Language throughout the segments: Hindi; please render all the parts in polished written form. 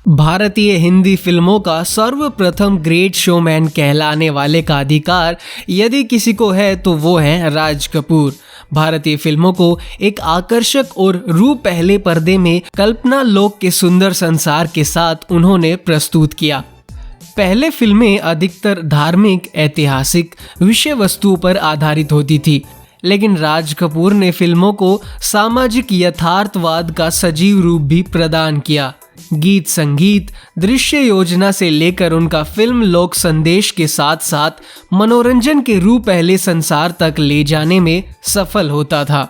भारतीय हिंदी फिल्मों का सर्वप्रथम ग्रेट शोमैन कहलाने वाले का अधिकार यदि किसी को है तो वो है राज कपूर। भारतीय फिल्मों को एक आकर्षक और रूप पहले पर्दे में कल्पना लोक के सुंदर संसार के साथ उन्होंने प्रस्तुत किया। पहले फिल्में अधिकतर धार्मिक, ऐतिहासिक विषय वस्तुओं पर आधारित होती थी, लेकिन राज कपूर ने फिल्मों को सामाजिक यथार्थवाद का सजीव रूप भी प्रदान किया। गीत संगीत, दृश्य योजना से लेकर उनका फिल्म लोक संदेश के साथ साथ मनोरंजन के रूप पहले संसार तक ले जाने में सफल होता था।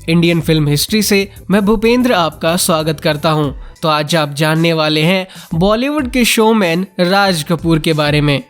इंडियन फिल्म हिस्ट्री से मैं भूपेंद्र आपका स्वागत करता हूं। तो आज आप जानने वाले हैं बॉलीवुड के शोमैन राज कपूर के बारे में।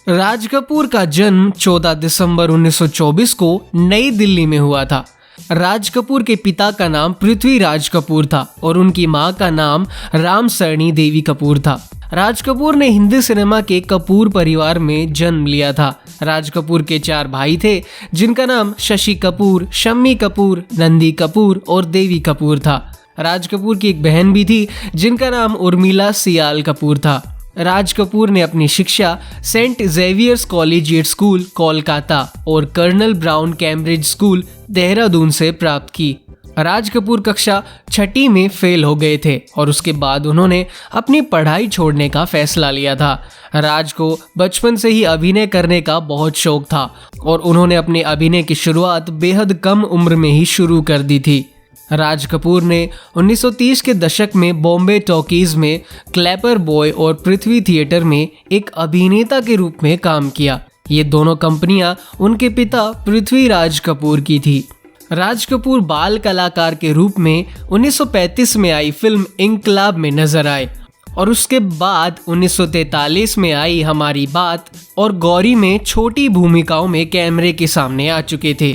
राज कपूर का जन्म 14 दिसंबर 1924 को नई दिल्ली में हुआ था। राज कपूर के पिता का नाम पृथ्वीराज कपूर था और उनकी मां का नाम रामसरणी देवी कपूर था। राज कपूर ने हिंदी सिनेमा के कपूर परिवार में जन्म लिया था। राज कपूर के 4 भाई थे, जिनका नाम शशि कपूर, शम्मी कपूर, नंदी कपूर और देवी कपूर था। राज कपूर की एक बहन भी थी, जिनका नाम उर्मिला सियाल कपूर था। राज कपूर ने अपनी शिक्षा Saint Xavier's collegiate school Kolkata और colonel Brown Cambridge school Dehradun से प्राप्त की। राज कपूर कक्षा 6ठी में फेल हो गए थे और उसके बाद उन्होंने अपनी पढ़ाई छोड़ने का फैसला लिया था। राज को बचपन से ही अभिनय करने का बहुत शौक था और उन्होंने अपने अभिनय की शुरुआत बेहद कम उम्र में ही शुरू कर दी थी। राज कपूर ने 1930 के दशक में बॉम्बे टॉकीज में क्लैपर बॉय और पृथ्वी थिएटर में एक अभिनेता के रूप में काम किया। ये दोनों कंपनियां उनके पिता पृथ्वीराज कपूर की थी। राज कपूर बाल कलाकार के रूप में 1935 में आई फिल्म इंकलाब में नजर आए और उसके बाद 1943 में आई हमारी बात और गौरी में छोटी भूमिकाओं में कैमरे के सामने आ चुके थे।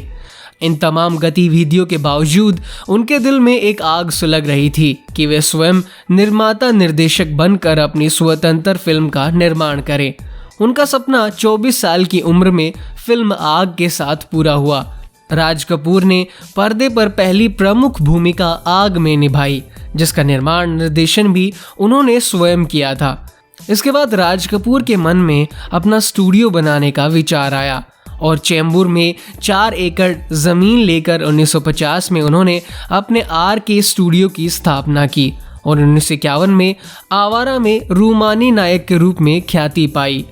इन तमाम गतिविधियों के बावजूद उनके दिल में एक आग सुलग रही थी कि वे स्वयं निर्माता निर्देशक बनकर अपनी स्वतंत्र फिल्म का निर्माण करें। उनका सपना 24 साल की उम्र में फिल्म आग के साथ पूरा हुआ। राज कपूर ने पर्दे पर पहली प्रमुख भूमिका आग में निभाई, जिसका निर्माण निर्देशन भी उन्होंने स्वयं किया था। इसके बाद राज कपूर के मन में अपना स्टूडियो बनाने का विचार आया और चेंबूर में 4 एकड़ जमीन लेकर 1950 में उन्होंने अपने RK स्टूडियो की स्थापना की और 1951 में आवारा में रूमानी नायक के रूप में ख्याति पाई।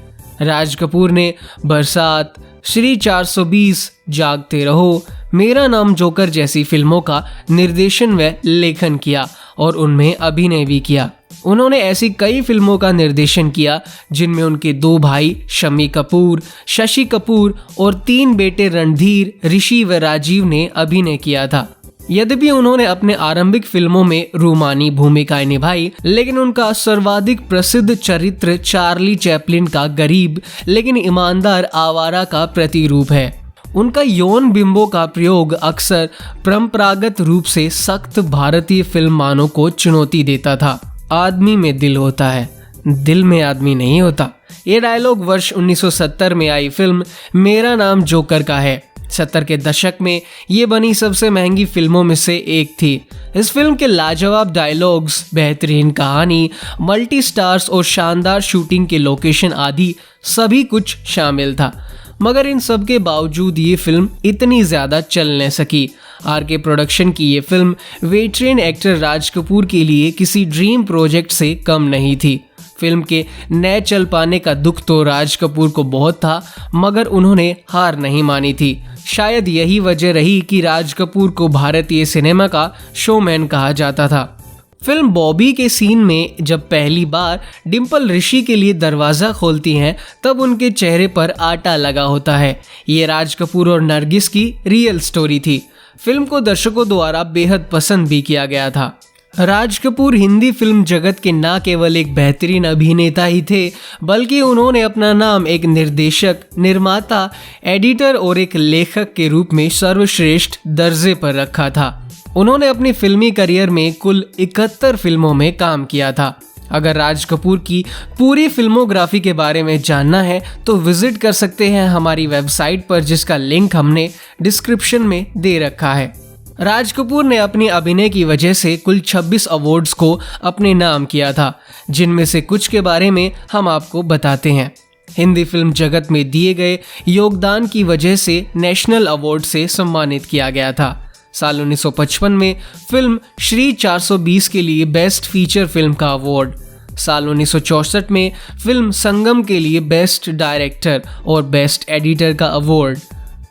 राज कपूर ने बरसात, श्री 420, जागते रहो, मेरा नाम जोकर जैसी फिल्मों का निर्देशन व लेखन किया और उनमें अभिनय भी किया। उन्होंने ऐसी कई फिल्मों का निर्देशन किया जिनमें उनके 2 भाई शम्मी कपूर, शशि कपूर और 3 बेटे रणधीर, ऋषि व राजीव ने अभिनय किया था। यद्यपि उन्होंने अपने आरंभिक फिल्मों में रूमानी भूमिकाएं निभाई, लेकिन उनका सर्वाधिक प्रसिद्ध चरित्र चार्ली चैपलिन का गरीब लेकिन ईमानदार आवारा का प्रतिरूप है। उनका यौन बिंबों का प्रयोग अक्सर परंपरागत रूप से सख्त भारतीय फिल्म मानों को चुनौती देता था। आदमी में दिल होता है, दिल में आदमी नहीं होता। ये डायलॉग वर्ष 1970 में आई फिल्म मेरा नाम जोकर का है। 70 के दशक में ये बनी सबसे महंगी फिल्मों में से एक थी। इस फिल्म के लाजवाब डायलॉग्स, बेहतरीन कहानी, मल्टी स्टार्स और शानदार शूटिंग के लोकेशन आदि सभी कुछ शामिल था। मगर इन सब के बावजूद ये फिल्म इतनी ज़्यादा चल न सकी। RK प्रोडक्शन की ये film veteran actor Raj Kapoor के लिए किसी ड्रीम प्रोजेक्ट से कम नहीं थी। फिल्म के न चल पाने का दुख तो राज कपूर को बहुत था, मगर उन्होंने हार नहीं मानी थी। शायद यही वजह रही कि राज कपूर को भारतीय सिनेमा का शोमैन कहा जाता था। फिल्म बॉबी के सीन में जब पहली बार डिम्पल ऋषि के लिए दरवाज़ा खोलती हैं, तब उनके चेहरे पर आटा लगा होता है। ये राज कपूर और नरगिस की रियल स्टोरी थी। फिल्म को दर्शकों द्वारा बेहद पसंद भी किया गया था। राज कपूर हिंदी फिल्म जगत के न केवल एक बेहतरीन अभिनेता ही थे, बल्कि उन्होंने अपना नाम एक निर्देशक, निर्माता, एडिटर और एक लेखक के रूप में सर्वश्रेष्ठ दर्जे पर रखा था। उन्होंने अपनी फिल्मी करियर में कुल 71 फिल्मों में काम किया था। अगर राज कपूर की पूरी फिल्मोग्राफी के बारे में जानना है तो विजिट कर सकते हैं हमारी वेबसाइट पर, जिसका लिंक हमने डिस्क्रिप्शन में दे रखा है। राज कपूर ने अपनी अभिनय की वजह से कुल 26 अवार्ड्स को अपने नाम किया था, जिनमें से कुछ के बारे में हम आपको बताते हैं। हिंदी फिल्म जगत में दिए गए योगदान की वजह से नेशनल अवार्ड से सम्मानित किया गया था। साल 1955 में फिल्म श्री 420 के लिए बेस्ट फीचर फिल्म का अवार्ड, साल 1964 में फिल्म संगम के लिए बेस्ट डायरेक्टर और बेस्ट एडिटर का अवार्ड,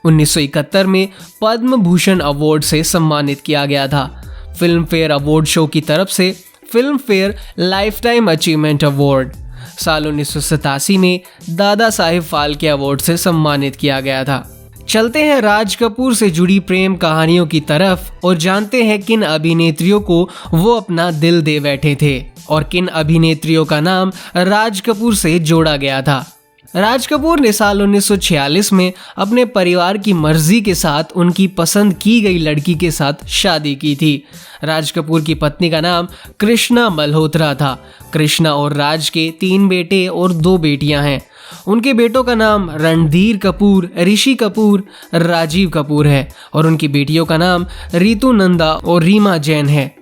1971 में पद्म भूषण अवार्ड से सम्मानित किया गया था। फिल्म फेयर अवार्ड शो की तरफ से film fair life time achievement award, साल 1987 में दादा साहेब फाल्के अवार्ड से सम्मानित किया गया था। चलते हैं राज कपूर से जुड़ी प्रेम कहानियों की तरफ और जानते हैं किन अभिनेत्रियों को वो अपना दिल दे बैठे थे और किन अभिनेत्रियों का नाम राज कपूर से जोड़ा गया था। राज कपूर ने साल 1946 में अपने परिवार की मर्जी के साथ उनकी पसंद की गई लड़की के साथ शादी की थी। राज कपूर की पत्नी का नाम कृष्णा मल्होत्रा था। कृष्णा और राज के 3 बेटे और 2 बेटियां हैं। उनके बेटों का नाम रणधीर कपूर, ऋषि कपूर, राजीव कपूर है और उनकी बेटियों का नाम रितु नंदा और रीमा जैन है।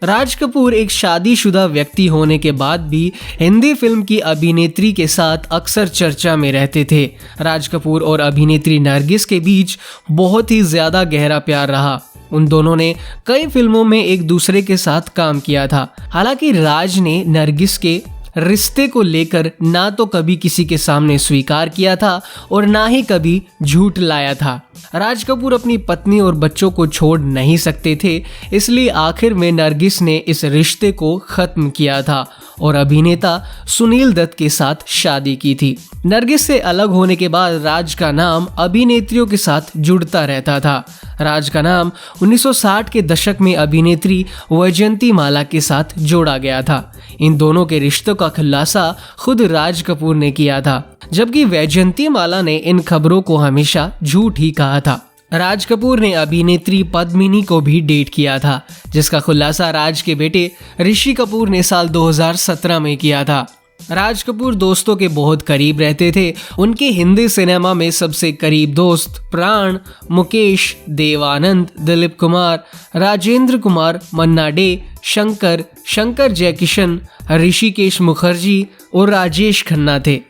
राज कपूर एक शादीशुदा व्यक्ति होने के बाद भी हिंदी फिल्म की अभिनेत्री के साथ अक्सर चर्चा में रहते थे। राज कपूर और अभिनेत्री नरगिस के बीच बहुत ही ज्यादा गहरा प्यार रहा। उन दोनों ने कई फिल्मों में एक दूसरे के साथ काम किया था। हालांकि राज ने नरगिस के रिश्ते को लेकर ना तो कभी किसी के सामने स्वीकार किया था और ना ही कभी झूठ लाया था। राज कपूर अपनी पत्नी और बच्चों को छोड़ नहीं सकते थे, इसलिए आखिर में नरगिस ने इस रिश्ते को खत्म किया था और अभिनेता सुनील दत्त के साथ शादी की थी। नरगिस से अलग होने के बाद राज का नाम अभिनेत्रियों के साथ जुड़ता रहता था। राज का नाम 1960 के दशक में अभिनेत्री वैजयंती माला के साथ जोड़ा गया था। इन दोनों के रिश्तों का खुलासा खुद राज कपूर ने किया था, जबकि वैजयंती माला ने इन खबरों को हमेशा झूठ ही कहा था। राज कपूर ने अभिनेत्री पद्मिनी को भी डेट किया था, जिसका खुलासा राज के बेटे ऋषि कपूर ने साल 2017 में किया था। राज कपूर दोस्तों के बहुत करीब रहते थे। उनके हिंदी सिनेमा में सबसे करीब दोस्त प्राण, मुकेश, देवानंद, दिलीप कुमार, राजेंद्र कुमार, मन्ना डे, शंकर जयकिशन, ऋषिकेश मुखर्जी और राजेश खन्ना थे।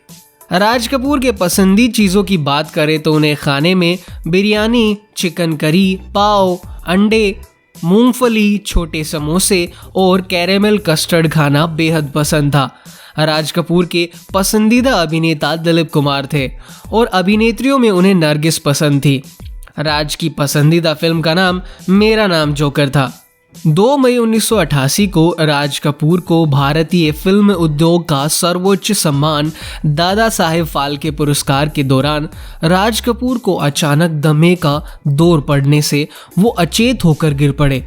राज कपूर के पसंदीदा चीज़ों की बात करें तो उन्हें खाने में बिरयानी, चिकन करी, पाव, अंडे, मूंगफली, छोटे समोसे और कैरेमल कस्टर्ड खाना बेहद पसंद था। राज कपूर के पसंदीदा अभिनेता दिलीप कुमार थे और अभिनेत्रियों में उन्हें नरगिस पसंद थी। राज की पसंदीदा फिल्म का नाम मेरा नाम जोकर था। 2 मई 1988 को राज कपूर को भारतीय फिल्म उद्योग का सर्वोच्च सम्मान दादा साहेब फाल्के पुरस्कार के दौरान राज कपूर को अचानक दमे का दौर पड़ने से वो अचेत होकर गिर पड़े।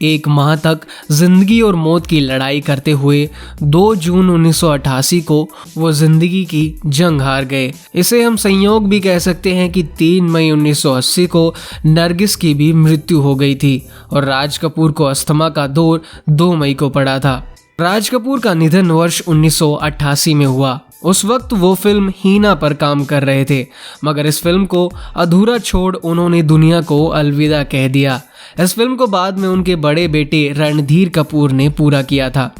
1 माह तक जिंदगी और मौत की लड़ाई करते हुए 2 जून 1988 को वो जिंदगी की जंग हार गए। इसे हम संयोग भी कह सकते हैं कि 3 मई 1980 को नरगिस की भी मृत्यु हो गई थी और राज कपूर को अस्थमा का दौर 2 मई को पड़ा था। राज कपूर का निधन वर्ष 1988 में हुआ। उस वक्त वो फिल्म हीना पर काम कर रहे थे, मगर इस फिल्म को अधूरा छोड़ उन्होंने दुनिया को अलविदा कह दिया। इस फिल्म को बाद में उनके बड़े बेटे रणधीर कपूर ने पूरा किया था।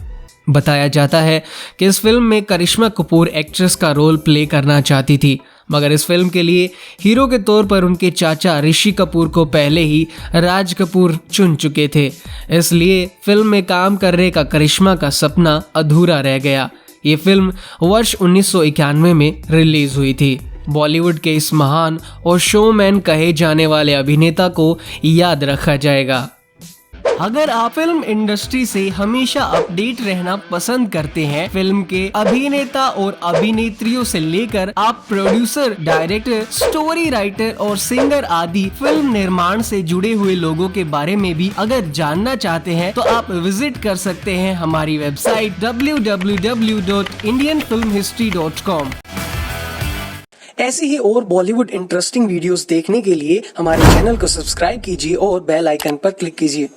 बताया जाता है कि इस फिल्म में करिश्मा कपूर एक्ट्रेस का रोल प्ले करना चाहती थी, मगर इस फिल्म के लिए हीरो के तौर पर उनके चाचा ऋषि कपूर को पहले ही राज कपूर चुन चुके थे। इसलिए फिल्म में काम करने का करिश्मा का सपना अधूरा रह गया। ये फिल्म वर्ष 1991 में रिलीज हुई थी। बॉलीवुड के इस महान और शोमैन कहे जाने वाले अभिनेता को याद रखा जाएगा। अगर आप फिल्म इंडस्ट्री से हमेशा अपडेट रहना पसंद करते हैं, फिल्म के अभिनेता और अभिनेत्रियों से लेकर आप प्रोड्यूसर, डायरेक्टर, स्टोरी राइटर और सिंगर आदि फिल्म निर्माण से जुड़े हुए लोगों के बारे में भी अगर जानना चाहते हैं तो आप विजिट कर सकते हैं हमारी वेबसाइट www.indianfilmhistory.com। ऐसी ही और बॉलीवुड इंटरेस्टिंग वीडियोस देखने के लिए हमारे चैनल को सब्सक्राइब कीजिए और बेल आइकन पर क्लिक कीजिए।